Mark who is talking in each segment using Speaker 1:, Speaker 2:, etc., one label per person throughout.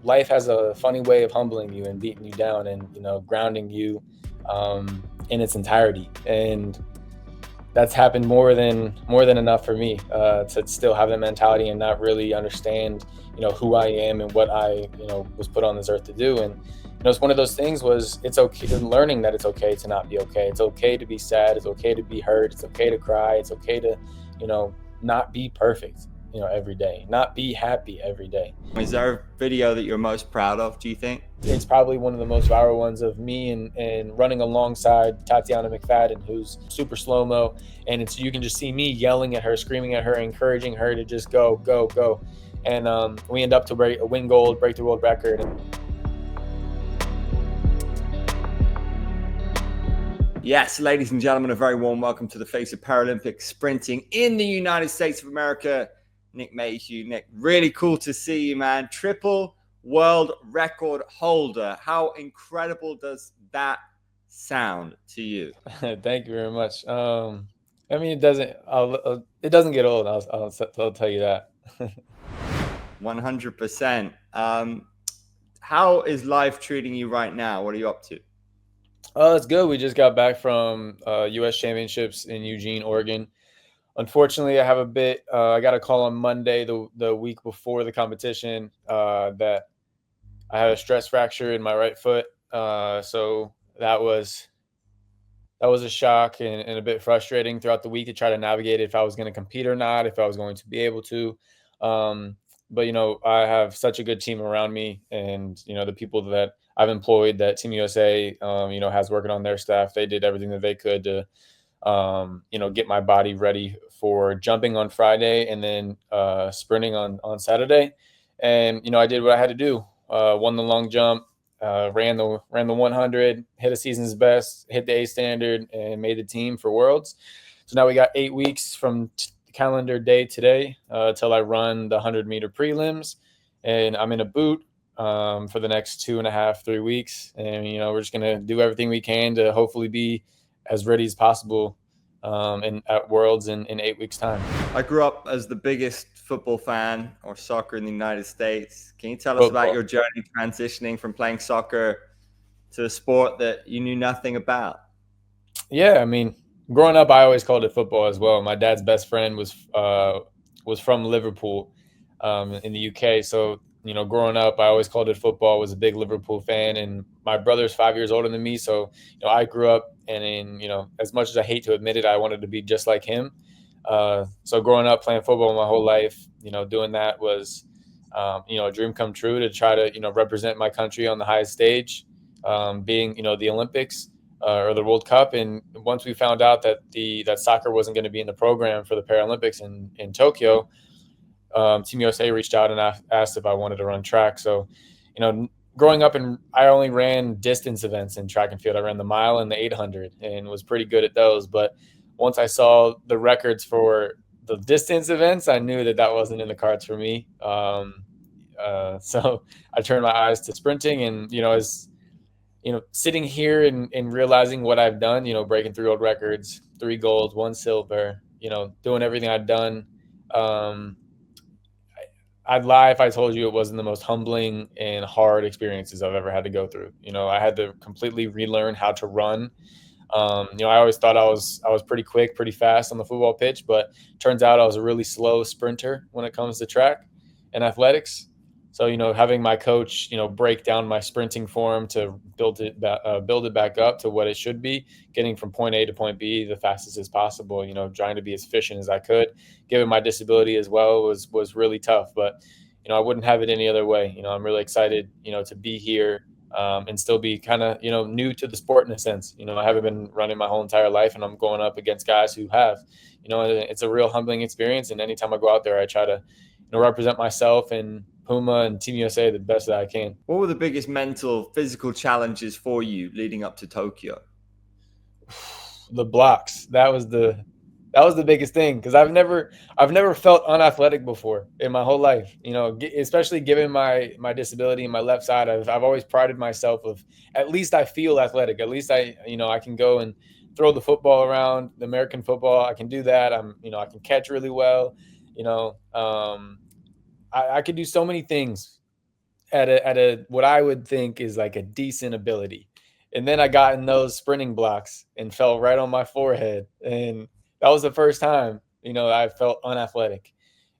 Speaker 1: life has a funny way of humbling you and beating you down and, grounding you in its entirety. And that's happened more than enough for me to still have that mentality and not really understand, who I am and what I, was put on this earth to do. And it's one of those things was it's okay, learning that it's okay to not be okay. It's okay to be sad. It's okay to be hurt. It's okay to cry. It's okay to, not be perfect, every day, not be happy every day.
Speaker 2: Is there a video that you're most proud of, do you think?
Speaker 1: It's probably one of the most viral ones of me and running alongside Tatiana McFadden, who's super slow-mo. And you can just see me yelling at her, screaming at her, encouraging her to just go, go, go. And we end up to win gold, break the world record.
Speaker 2: Yes, ladies and gentlemen, a very warm welcome to the face of Paralympic sprinting in the United States of America. Nick Mayhugh. Nick, really cool to see you, man. Triple world record holder. How incredible does that sound to you?
Speaker 1: Thank you very much. It doesn't get old. I'll tell you that.
Speaker 2: 100%. How is life treating you right now? What are you up to?
Speaker 1: It's good. We just got back from U.S. Championships in Eugene, Oregon. Unfortunately, I have I got a call on Monday, the week before the competition, that I had a stress fracture in my right foot. So that was a shock and a bit frustrating throughout the week to try to navigate if I was going to compete or not, if I was going to be able to. But, I have such a good team around me, and, the people that I've employed, that Team USA, has working on their staff. They did everything that they could to, get my body ready for jumping on Friday and then sprinting on Saturday. And, I did what I had to do. Won the long jump, ran the 100, hit a season's best, hit the A standard, and made the team for Worlds. So now we got 8 weeks from calendar day today till I run the 100-meter prelims, and I'm in a boot for the next 2.5, 3 weeks. And, we're just going to do everything we can to hopefully be as ready as possible at Worlds in 8 weeks' time.
Speaker 2: I grew up as the biggest football fan or soccer in the United States. Can you tell us about your journey transitioning from playing soccer to a sport that you knew nothing about?
Speaker 1: Yeah, growing up, I always called it football as well. My dad's best friend was from Liverpool in the UK. So, growing up, I always called it football, was a big Liverpool fan. And my brother's 5 years older than me. So, I grew up, and as much as I hate to admit it, I wanted to be just like him. So growing up playing football my whole life, doing that was, a dream come true to try to, represent my country on the highest stage, being, the Olympics or the World Cup. And once we found out that that soccer wasn't going to be in the program for the Paralympics in Tokyo, Team USA reached out and asked if I wanted to run track. So, growing up, I only ran distance events in track and field. I ran the mile and the 800 and was pretty good at those. But once I saw the records for the distance events, I knew that wasn't in the cards for me. So I turned my eyes to sprinting, and, as sitting here and realizing what I've done, breaking 3 world records, 3 golds, 1 silver, doing everything I've done. I'd lie if I told you it wasn't the most humbling and hard experiences I've ever had to go through. I had to completely relearn how to run. I always thought I was pretty quick, pretty fast on the football pitch, but turns out I was a really slow sprinter when it comes to track and athletics. So, having my coach, break down my sprinting form to build it back up to what it should be, getting from point A to point B the fastest as possible, trying to be as efficient as I could, given my disability as well, was really tough. But, I wouldn't have it any other way. I'm really excited, to be here and still be kind of, new to the sport in a sense. I haven't been running my whole entire life, and I'm going up against guys who have. It's a real humbling experience. And anytime I go out there, I try to, represent myself and Puma and Team USA the best that I can.
Speaker 2: What were the biggest mental, physical challenges for you leading up to Tokyo?
Speaker 1: The blocks. That was the biggest thing, because I've never felt unathletic before in my whole life. Especially given my disability in my left side, I've always prided myself of, at least I feel athletic. At least I can go and throw the football around, the American football. I can do that. I can catch really well. I could do so many things at a what I would think is like a decent ability. And then I got in those sprinting blocks and fell right on my forehead. And that was the first time, I felt unathletic.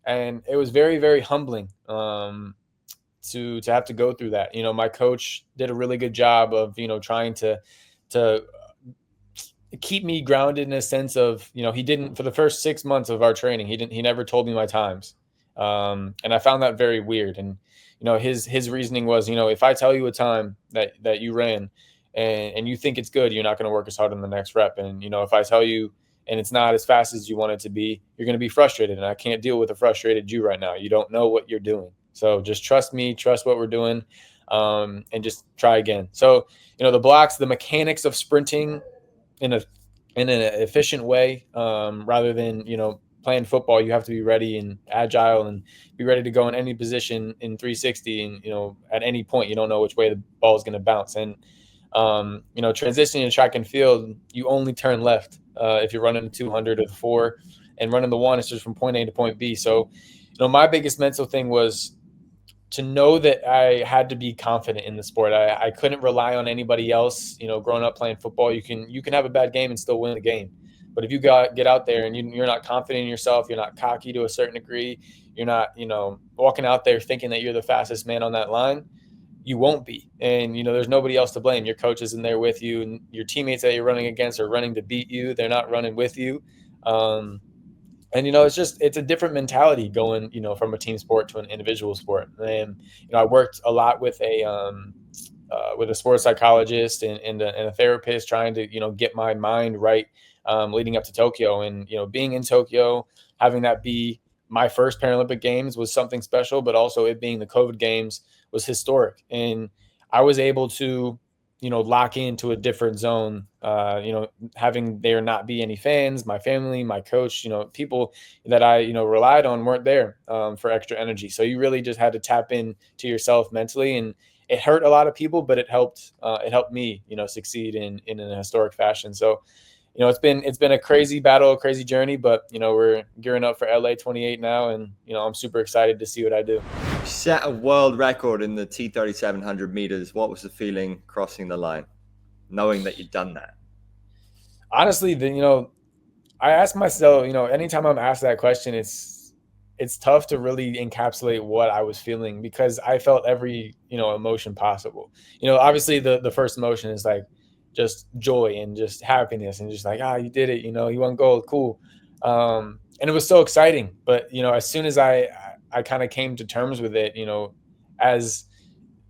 Speaker 1: And it was very, very humbling to have to go through that. My coach did a really good job of, trying to keep me grounded in a sense of, he didn't, for the first 6 months of our training, he never told me my times. And I found that very weird. And, his reasoning was, if I tell you a time that you ran and you think it's good, you're not going to work as hard on the next rep. And, if I tell you and it's not as fast as you want it to be, you're going to be frustrated. And I can't deal with a frustrated you right now. You don't know what you're doing. So just trust me, trust what we're doing, and just try again. So, the blocks, the mechanics of sprinting in a in an efficient way, rather than playing football. You have to be ready and agile and be ready to go in any position in 360, and at any point you don't know which way the ball is going to bounce. And transitioning to track and field, you only turn left if you're running a 200 or the 4, and running the 1 is just from point A to point B. So my biggest mental thing was to know that I had to be confident in the sport. I couldn't rely on anybody else. Growing up playing football, you can have a bad game and still win the game. But if you get out there and you're not confident in yourself, you're not cocky to a certain degree, you're not, walking out there thinking that you're the fastest man on that line, you won't be. And, there's nobody else to blame. Your coach isn't there with you, and your teammates that you're running against are running to beat you. They're not running with you. And it's a different mentality going from a team sport to an individual sport. And I worked a lot with a sports psychologist and a therapist, trying to get my mind right, leading up to Tokyo. And being in Tokyo, having that be my first Paralympic Games was something special, but also it being the COVID Games was historic. And I was able to lock into a different zone, having there not be any fans, my family, my coach, people that I, relied on weren't there, for extra energy. So you really just had to tap in to yourself mentally, and it hurt a lot of people, but it helped me, succeed in a historic fashion. So, it's been a crazy battle, a crazy journey, but, we're gearing up for LA 28 now. And, I'm super excited to see what I do.
Speaker 2: Set a world record in the T3700 meters. What was the feeling crossing the line, knowing that you'd done that?
Speaker 1: Honestly, I ask myself, anytime I'm asked that question, it's tough to really encapsulate what I was feeling, because I felt every, emotion possible. Obviously the first emotion is like just joy and just happiness and just like, you did it, you won gold, cool. And it was so exciting. But, as soon as I kind of came to terms with it, as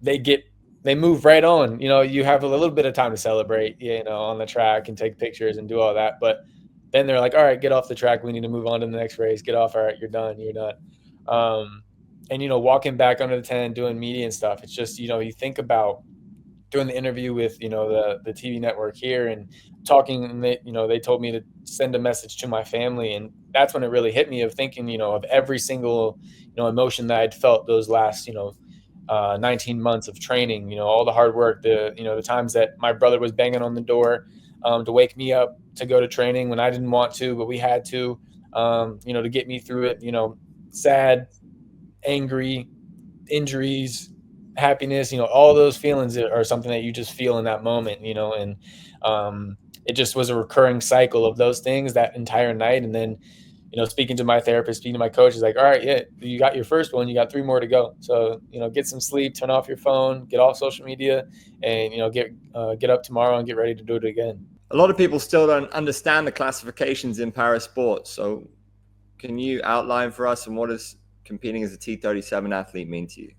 Speaker 1: they move right on, you have a little bit of time to celebrate, on the track and take pictures and do all that. But then they're like, all right, get off the track. We need to move on to the next race. Get off. All right, you're done. And, walking back under the tent, doing media and stuff. It's just, you think about doing the interview with, the TV network here and talking, and they told me to send a message to my family. And that's when it really hit me, of thinking, of every single, emotion that I'd felt those last, 19 months of training, all the hard work, the times that my brother was banging on the door, to wake me up to go to training when I didn't want to, but we had to, to get me through it, sad, angry, injuries, happiness, all those feelings are something that you just feel in that moment, and it just was a recurring cycle of those things that entire night. And then, speaking to my therapist, speaking to my coach, is like, all right, yeah, you got your first one, you got 3 more to go. So, get some sleep, turn off your phone, get off social media, and, get up tomorrow and get ready to do it again.
Speaker 2: A lot of people still don't understand the classifications in para sports. So can you outline for us, and what does competing as a T37 athlete mean to you?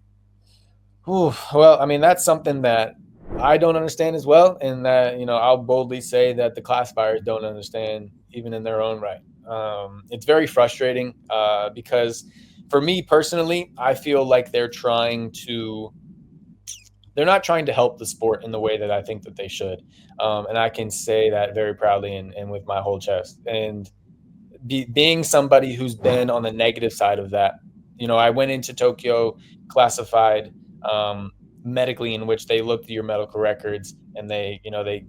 Speaker 1: Well, I mean, that's something that I don't understand as well. And that, I'll boldly say that the classifiers don't understand even in their own right. It's very frustrating, because for me personally, I feel like they're not trying to help the sport in the way that I think that they should. And I can say that very proudly and with my whole chest. And being somebody who's been on the negative side of that, I went into Tokyo classified, medically, in which they look at your medical records, and they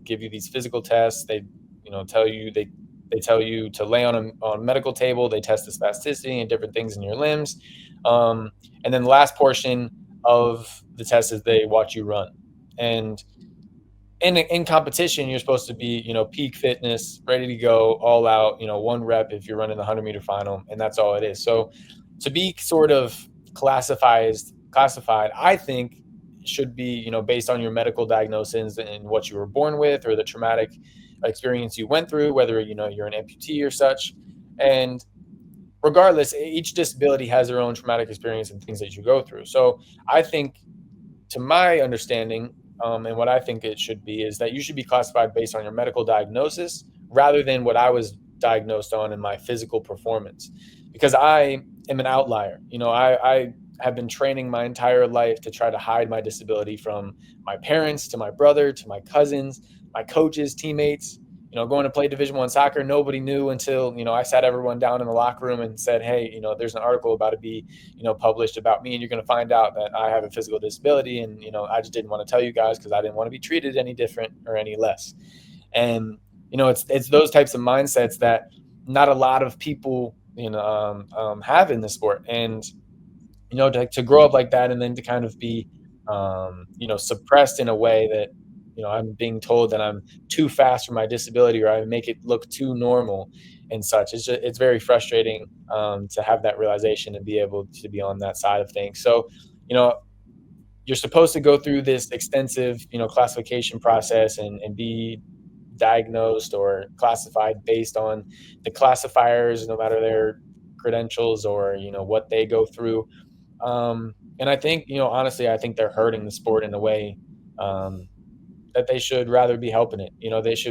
Speaker 1: give you these physical tests. They, tell you to lay on a medical table. They test the spasticity and different things in your limbs. And then the last portion of the tests as they watch you run. And in competition, you're supposed to be, peak fitness, ready to go, all out, one rep if you're running the 100-meter final, and that's all it is. So to be sort of classified, I think should be, based on your medical diagnosis and what you were born with or the traumatic experience you went through, whether, you're an amputee or such. And regardless, each disability has their own traumatic experience and things that you go through. So I think, to my understanding, and what I think it should be, is that you should be classified based on your medical diagnosis rather than what I was diagnosed on in my physical performance. Because I am an outlier. I have been training my entire life to try to hide my disability from my parents, to my brother, to my cousins, my coaches, teammates. Going to play Division I soccer, nobody knew until, I sat everyone down in the locker room and said, hey, there's an article about to be, published about me, and you're going to find out that I have a physical disability. And, I just didn't want to tell you guys because I didn't want to be treated any different or any less. And, it's those types of mindsets that not a lot of people, have in the sport. And, to grow up like that and then to kind of be, suppressed in a way that, I'm being told that I'm too fast for my disability, or I make it look too normal and such. It's very frustrating, to have that realization and be able to be on that side of things. So, you know, you're supposed to go through this extensive, classification process and be diagnosed or classified based on the classifiers, no matter their credentials or, what they go through. And I think, honestly, I think they're hurting the sport in a way, um, that they should rather be helping it.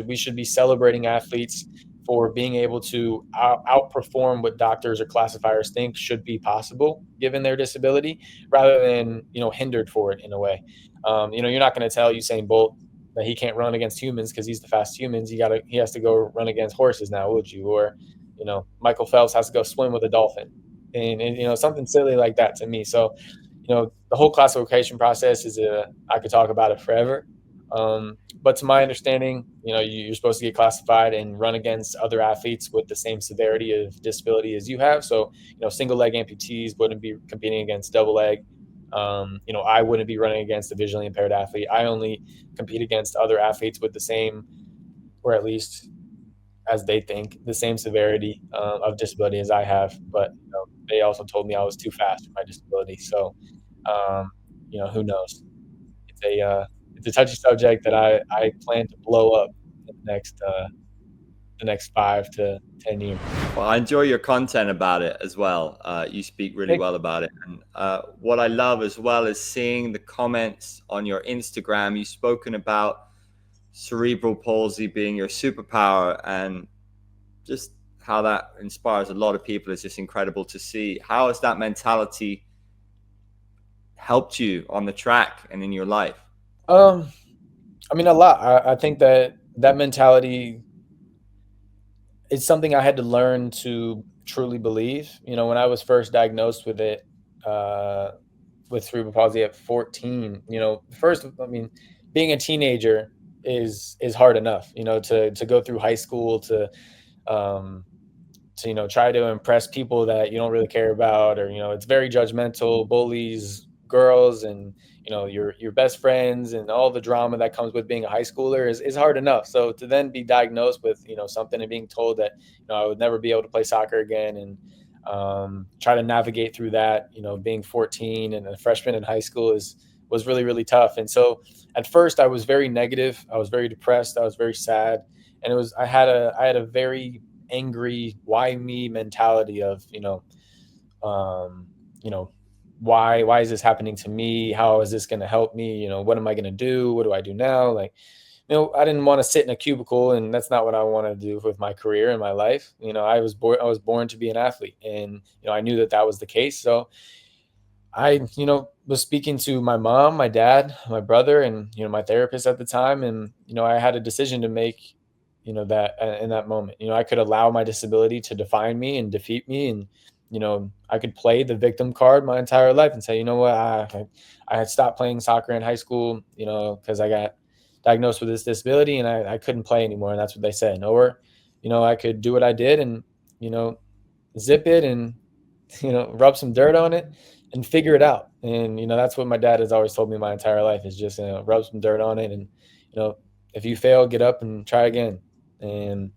Speaker 1: We should be celebrating athletes for being able to outperform what doctors or classifiers think should be possible given their disability, rather than, hindered for it in a way. You're not going to tell Usain Bolt that he can't run against humans because he's the fastest humans. He has to go run against horses now, would you? Or, Michael Phelps has to go swim with a dolphin, and something silly like that to me. So, the whole classification process I could talk about it forever. But to my understanding, you're supposed to get classified and run against other athletes with the same severity of disability as you have. So, single leg amputees wouldn't be competing against double leg. I wouldn't be running against a visually impaired athlete. I only compete against other athletes with the same, or at least as they think, the same severity of disability as I have. But, they also told me I was too fast for my disability. So, um, who knows? It's a touchy subject that I plan to blow up in the next 5 to 10 years.
Speaker 2: Well, I enjoy your content about it as well. You speak really well about it. And what I love as well is seeing the comments on your Instagram. You've spoken about cerebral palsy being your superpower, and just how that inspires a lot of people is just incredible to see. How has that mentality helped you on the track and in your life?
Speaker 1: I mean, a lot. I think that mentality is something I had to learn to truly believe. When I was first diagnosed with it, with cerebral palsy at 14, first, I mean, being a teenager is hard enough, to go through high school, um, try to impress people that you don't really care about, or it's very judgmental, bullies, girls, and your best friends, and all the drama that comes with being a high schooler is hard enough. So to then be diagnosed with something and being told that I would never be able to play soccer again, and try to navigate through that, being 14 and a freshman in high school was really, really tough. And so at first I was very negative, I was very depressed, I was very sad, and I had a very angry why me mentality of um why is this happening to me, how is this going to help me, what am I going to do, what do I do now, like, I didn't want to sit in a cubicle, and that's not what I want to do with my career and my life. I was born to be an athlete, and I knew that was the case. So I, was speaking to my mom, my dad, my brother, and my therapist at the time, and I had a decision to make. That in that moment, I could allow my disability to define me and defeat me, and I could play the victim card my entire life and say, what, I had stopped playing soccer in high school, because I got diagnosed with this disability, and I couldn't play anymore, and that's what they said. Or, I could do what I did and, zip it and rub some dirt on it and figure it out. And, that's what my dad has always told me my entire life is just, rub some dirt on it. And, if you fail, get up and try again. And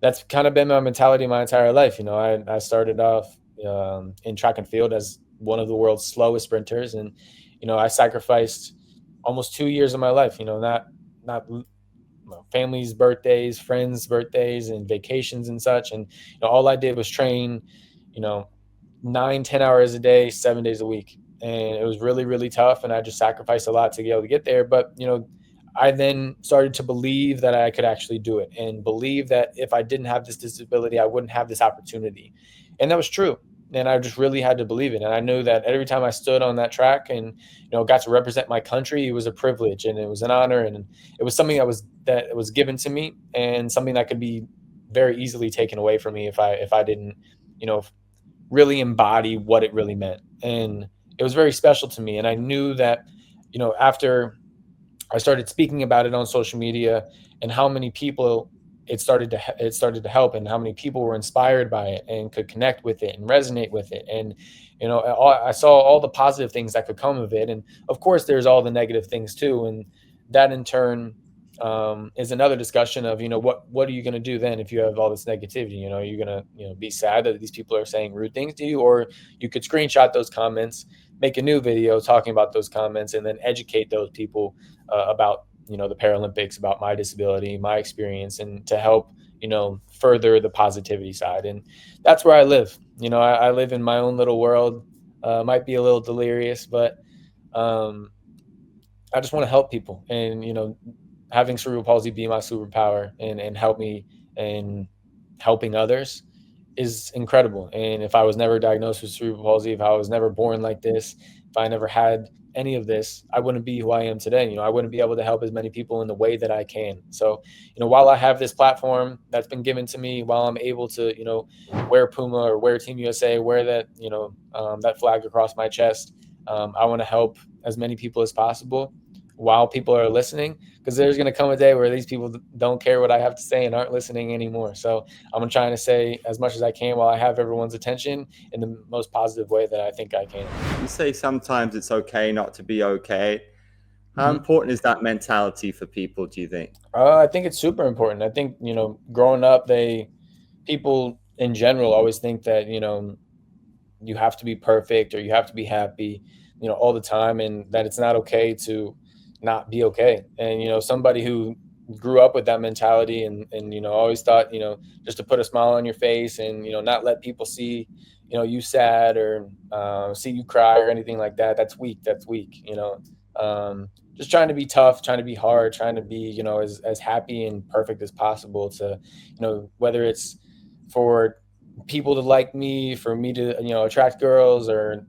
Speaker 1: that's kind of been my mentality my entire life. I started off in track and field as one of the world's slowest sprinters. And, I sacrificed almost 2 years of my life, not family's birthdays, friends' birthdays, and vacations and such. And all I did was train, you know, 9, 10 hours a day, 7 days a week, and it was really, really tough. And I just sacrificed a lot to be able to get there. But I then started to believe that I could actually do it, and believe that if I didn't have this disability, I wouldn't have this opportunity, and that was true. And I just really had to believe it. And I knew that every time I stood on that track and got to represent my country, it was a privilege and it was an honor, and it was something that was given to me, and something that could be very easily taken away from me if I didn't, you know, really embody what it really meant. And it was very special to me. And I knew that, after I started speaking about it on social media, and how many people it started to help, and how many people were inspired by it and could connect with it and resonate with it. And I saw all the positive things that could come of it, and of course there's all the negative things too. And that in turn is another discussion of what are you going to do then if you have all this negativity. You're going to be sad that these people are saying rude things to you, or you could screenshot those comments, make a new video talking about those comments, and then educate those people about the Paralympics, about my disability, my experience, and to help further the positivity side. And that's where I live. I live in my own little world. Might be a little delirious, but I just want to help people. And having cerebral palsy be my superpower, and help me in helping others is incredible. And if I was never diagnosed with cerebral palsy, if I was never born like this, if I never had any of this, I wouldn't be who I am today. I wouldn't be able to help as many people in the way that I can. So, while I have this platform that's been given to me, while I'm able to, wear Puma or wear Team USA, wear that, that flag across my chest, I want to help as many people as possible while people are listening, because there's going to come a day where these people don't care what I have to say and aren't listening anymore. So I'm trying to say as much as I can while I have everyone's attention in the most positive way that I think I can.
Speaker 2: You say sometimes it's okay not to be okay. How
Speaker 1: Mm-hmm.
Speaker 2: important is that mentality for people, do you think?
Speaker 1: I think it's super important. I think, growing up, people in general always think that, you have to be perfect or you have to be happy, all the time, and that it's not okay to not be okay. And, somebody who grew up with that mentality, and, always thought, just to put a smile on your face and, not let people see, you sad, or see you cry or anything like that. That's weak. That's weak. Just trying to be tough, trying to be hard, trying to be, as happy and perfect as possible to, whether it's for people to like me, for me to, attract girls, or,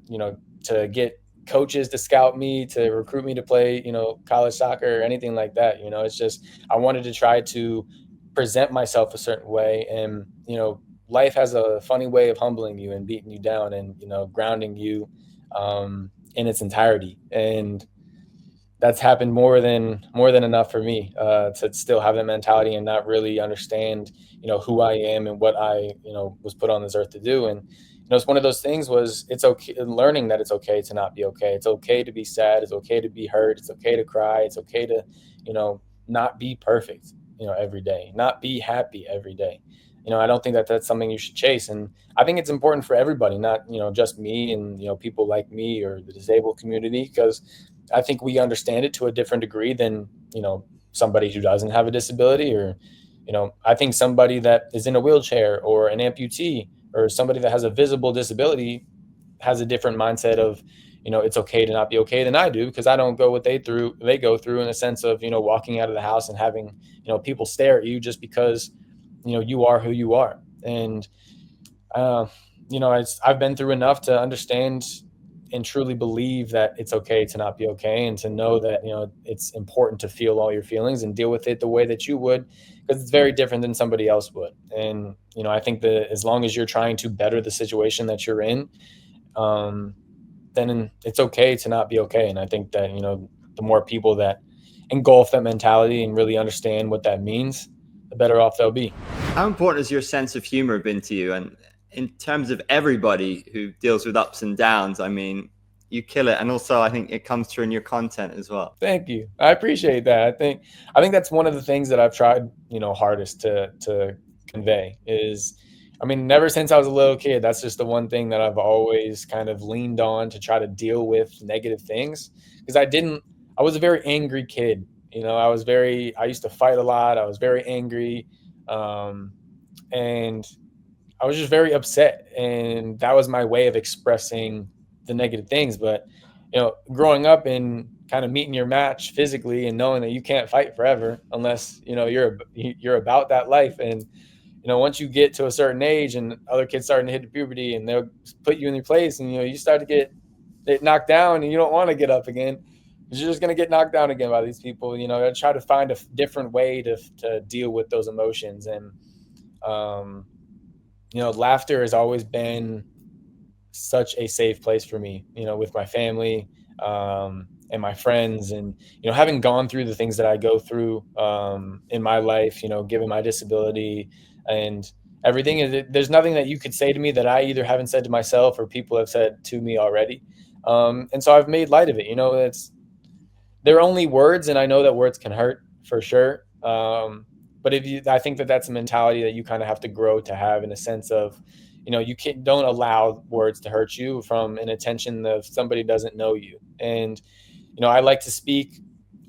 Speaker 1: to get coaches to scout me, to recruit me to play, college soccer or anything like that. It's just, I wanted to try to present myself a certain way. And, life has a funny way of humbling you and beating you down, and, grounding you in its entirety. And that's happened more than enough for me to still have that mentality and not really understand, who I am and what I, was put on this earth to do. And, it's one of those things was, it's okay, learning that it's okay to not be okay. It's okay to be sad. It's okay to be hurt. It's okay to cry. It's okay to, not be perfect, every day, not be happy every day. I don't think that that's something you should chase. And I think it's important for everybody, not, just me and, people like me or the disabled community, because I think we understand it to a different degree than, somebody who doesn't have a disability. Or, I think somebody that is in a wheelchair, or an amputee, or somebody that has a visible disability has a different mindset of, it's okay to not be okay than I do, because I don't go what they go through, in a sense of, walking out of the house and having, people stare at you just because, you are who you are. And, I've been through enough to understand and truly believe that it's okay to not be okay, and to know that, it's important to feel all your feelings and deal with it the way that you would, because it's very different than somebody else would. And, I think that as long as you're trying to better the situation that you're in, then it's okay to not be okay. And I think that, the more people that engulf that mentality and really understand what that means, the better off they'll be.
Speaker 2: How important has your sense of humor been to you? And in terms of everybody who deals with ups and downs, I mean, you kill it. And also, I think it comes through in your content as well.
Speaker 1: Thank you. I appreciate that. I think that's one of the things that I've tried, hardest to convey is, I mean, never since I was a little kid, that's just the one thing that I've always kind of leaned on to try to deal with negative things. Because I was a very angry kid. I used to fight a lot. I was very angry. Um, and I was just very upset, and that was my way of expressing the negative things. But growing up and kind of meeting your match physically and knowing that you can't fight forever unless you're about that life. And once you get to a certain age and other kids starting to hit puberty, and they'll put you in your place, and you start to get knocked down, and you don't want to get up again. You're just going to get knocked down again by these people. I try to find a different way to deal with those emotions. And um, laughter has always been such a safe place for me, with my family, and my friends. And, having gone through the things that I go through in my life, given my disability and everything, there's nothing that you could say to me that I either haven't said to myself or people have said to me already. And so I've made light of it. They're only words, and I know that words can hurt for sure. But I think that that's a mentality that you kind of have to grow to have, in a sense of, don't allow words to hurt you from an intention of somebody doesn't know you. And, I like to speak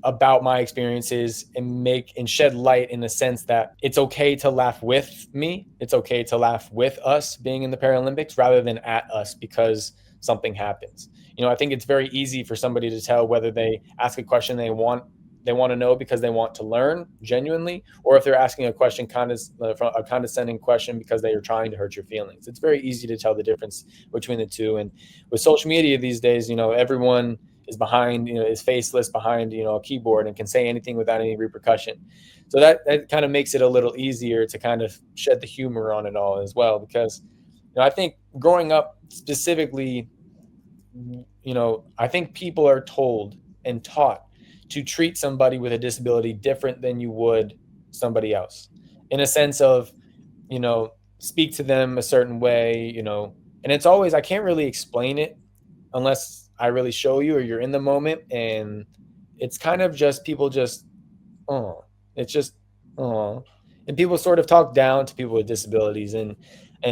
Speaker 1: about my experiences and shed light in the sense that it's okay to laugh with me. It's okay to laugh with us being in the Paralympics rather than at us because something happens. I think it's very easy for somebody to tell whether they ask a question they want to know because they want to learn genuinely, or if they're asking a question a condescending question because they are trying to hurt your feelings. It's very easy to tell the difference between the two. And with social media these days, everyone is faceless behind, a keyboard and can say anything without any repercussion. So that kind of makes it a little easier to kind of shed the humor on it all as well. Because, I think growing up specifically, I think people are told and taught to treat somebody with a disability different than you would somebody else, in a sense of, speak to them a certain way, and it's always, I can't really explain it unless I really show you or you're in the moment. And it's kind of just people just, oh, it's just, oh, and people sort of talk down to people with disabilities and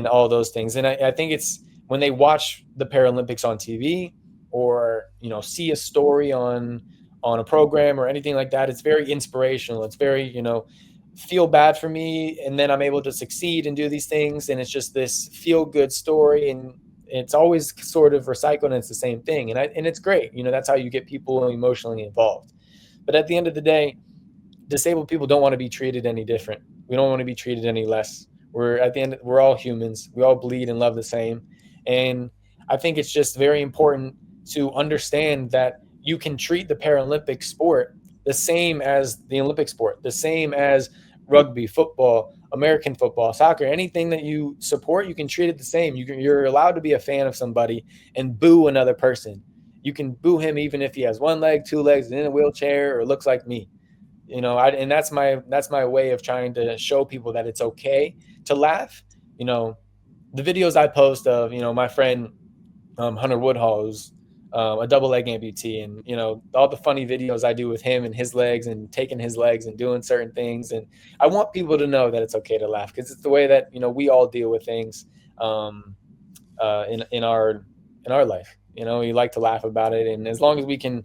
Speaker 1: all those things. And I think it's when they watch the Paralympics on TV, or, see a story on a program or anything like that, it's very inspirational. It's very, feel bad for me, and then I'm able to succeed and do these things, and it's just this feel good story, and it's always sort of recycled, and it's the same thing, and it's great. That's how you get people emotionally involved. But at the end of the day, disabled people don't want to be treated any different. We don't want to be treated any less. We're all humans. We all bleed and love the same. And I think it's just very important to understand that you can treat the Paralympic sport the same as the Olympic sport, the same as rugby, football, American football, soccer, anything that you support, you can treat it the same. You're allowed to be a fan of somebody and boo another person. You can boo him even if he has one leg, two legs, and in a wheelchair, or looks like me. And that's my way of trying to show people that it's okay to laugh. The videos I post of, my friend Hunter Woodhall, who's a double leg amputee, and all the funny videos I do with him and his legs and taking his legs and doing certain things. And I want people to know that it's okay to laugh, because it's the way that we all deal with things in our life. We like to laugh about it, and as long as we can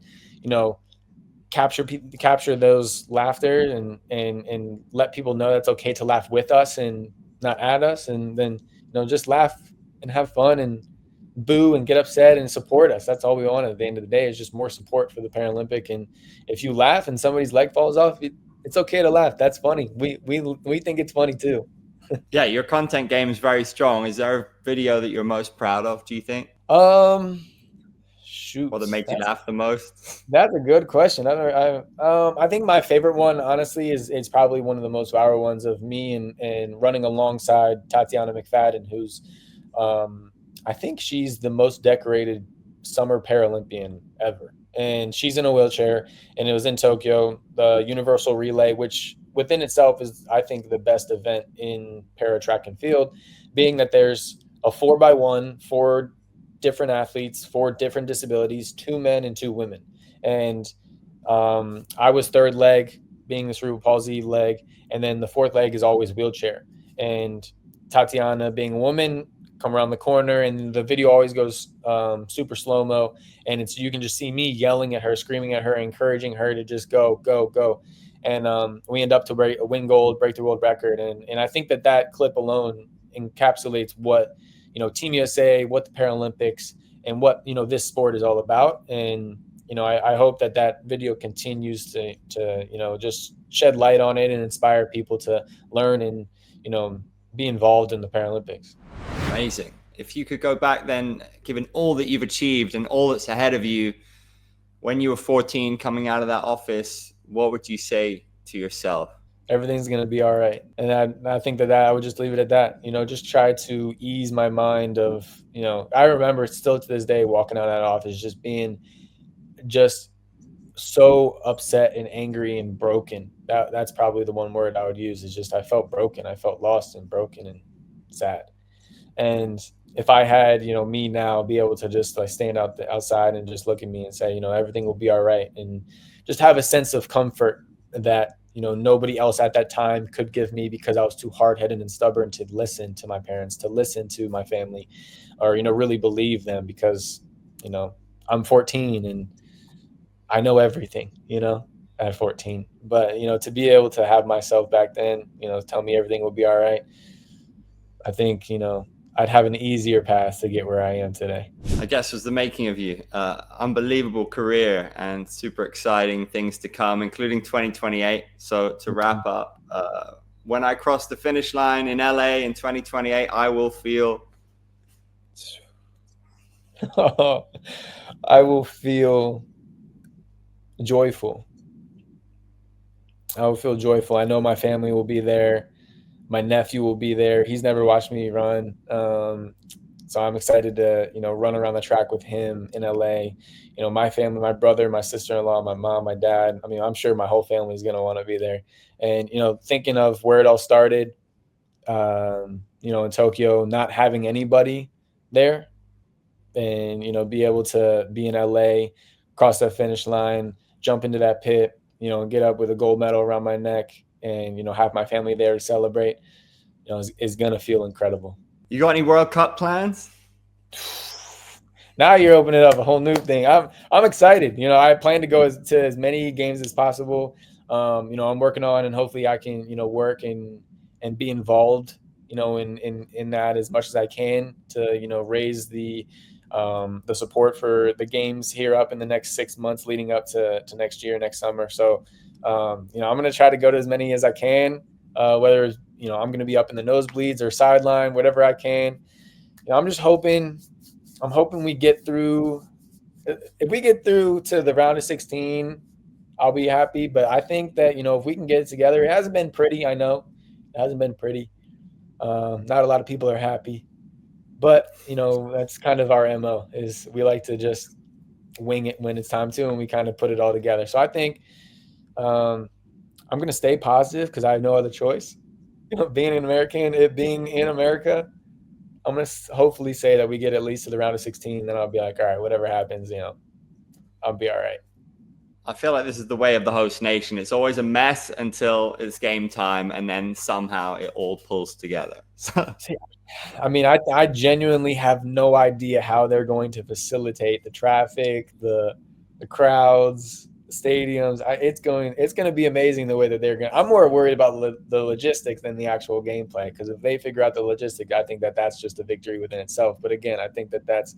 Speaker 1: capture those laughter and let people know that's okay to laugh with us and not at us, and then just laugh and have fun and boo and get upset and support us. That's all we want at the end of the day, is just more support for the Paralympic. And if you laugh and somebody's leg falls off, it's okay to laugh. That's funny. We think it's funny too.
Speaker 2: Yeah, your content game is very strong. Is there a video that you're most proud of, do you think?
Speaker 1: Shoot.
Speaker 2: Or that made you laugh the most?
Speaker 1: That's a good question. I think my favorite one, honestly, is probably one of the most viral ones of me and running alongside Tatiana McFadden, who's I think she's the most decorated summer Paralympian ever. And she's in a wheelchair, and it was in Tokyo, the Universal Relay, which within itself is, I think, the best event in para track and field, being that there's a 4x1, different athletes, 4 different disabilities, 2 men and 2 women. And I was third leg, being the cerebral palsy leg, and then the fourth leg is always wheelchair. And Tatiana, being a woman, come around the corner, and the video always goes super slow mo, and it's you can just see me yelling at her, screaming at her, encouraging her to just go, go, go. And we end up to win gold, break the world record, and I think that clip alone encapsulates what Team USA, what the Paralympics, and what this sport is all about. And I hope that video continues to just shed light on it and inspire people to learn and be involved in the Paralympics.
Speaker 2: Amazing. If you could go back then, given all that you've achieved and all that's ahead of you, when you were 14 coming out of that office, what would you say to yourself?
Speaker 1: Everything's going to be all right. And I think that I would just leave it at that. Just try to ease my mind of, I remember still to this day walking out of that office just being just so upset and angry and broken. That's probably the one word I would use, is just I felt broken. I felt lost and broken and sad. And if I had, me now be able to just like stand outside and just look at me and say, everything will be all right, and just have a sense of comfort that, nobody else at that time could give me, because I was too hard-headed and stubborn to listen to my parents, to listen to my family, or, really believe them, because, I'm 14 and I know everything, at 14. But, to be able to have myself back then, tell me everything will be all right, I think, I'd have an easier path to get where I am today.
Speaker 2: I guess was the making of you. Unbelievable career and super exciting things to come, including 2028. So to wrap up, when I cross the finish line in LA in 2028, I will feel...
Speaker 1: I will feel joyful. I will feel joyful. I know my family will be there. My nephew will be there. He's never watched me run. So I'm excited to, run around the track with him in LA. My family, my brother, my sister-in-law, my mom, my dad. I mean, I'm sure my whole family is going to want to be there. And, thinking of where it all started, in Tokyo, not having anybody there, and, be able to be in LA, cross that finish line, jump into that pit, and get up with a gold medal around my neck, and, have my family there to celebrate, is going to feel incredible.
Speaker 2: You got any World Cup plans?
Speaker 1: Now you're opening up a whole new thing. I'm excited. I plan to go to as many games as possible. I'm working on, and hopefully I can, work and be involved, in that as much as I can to, raise the support for the games here up in the next 6 months leading up to next year, next summer. So, I'm going to try to go to as many as I can, whether, I'm going to be up in the nosebleeds or sideline, whatever I can. I'm hoping we get through. If we get through to the round of 16, I'll be happy. But I think that, if we can get it together, it hasn't been pretty. I know it hasn't been pretty. Not a lot of people are happy, but, that's kind of our MO, is we like to just wing it when it's time to, and we kind of put it all together. So I think I'm going to stay positive, because I have no other choice. Being an American, being in America, I'm going to hopefully say that we get at least to the round of 16, and then I'll be like, all right, whatever happens, I'll be all right.
Speaker 2: I feel like this is the way of the host nation. It's always a mess until it's game time, and then somehow it all pulls together.
Speaker 1: I mean, I genuinely have no idea how they're going to facilitate the traffic, the crowds, the stadiums. It's going to be amazing the way that they're going. I'm more worried about the logistics than the actual gameplay, because if they figure out the logistics, I think that's just a victory within itself. But again, I think that's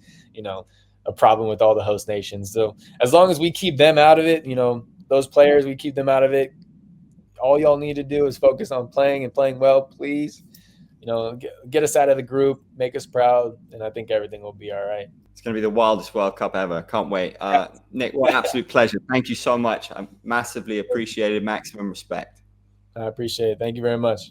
Speaker 1: a problem with all the host nations. So as long as we keep them out of it, those players, we keep them out of it. All y'all need to do is focus on playing and playing well, please. Get us out of the group, make us proud, and I think everything will be all right.
Speaker 2: It's going to be the wildest World Cup ever. Can't wait. Nick, what an absolute pleasure. Thank you so much. I massively appreciate it. Maximum respect.
Speaker 1: I appreciate it. Thank you very much.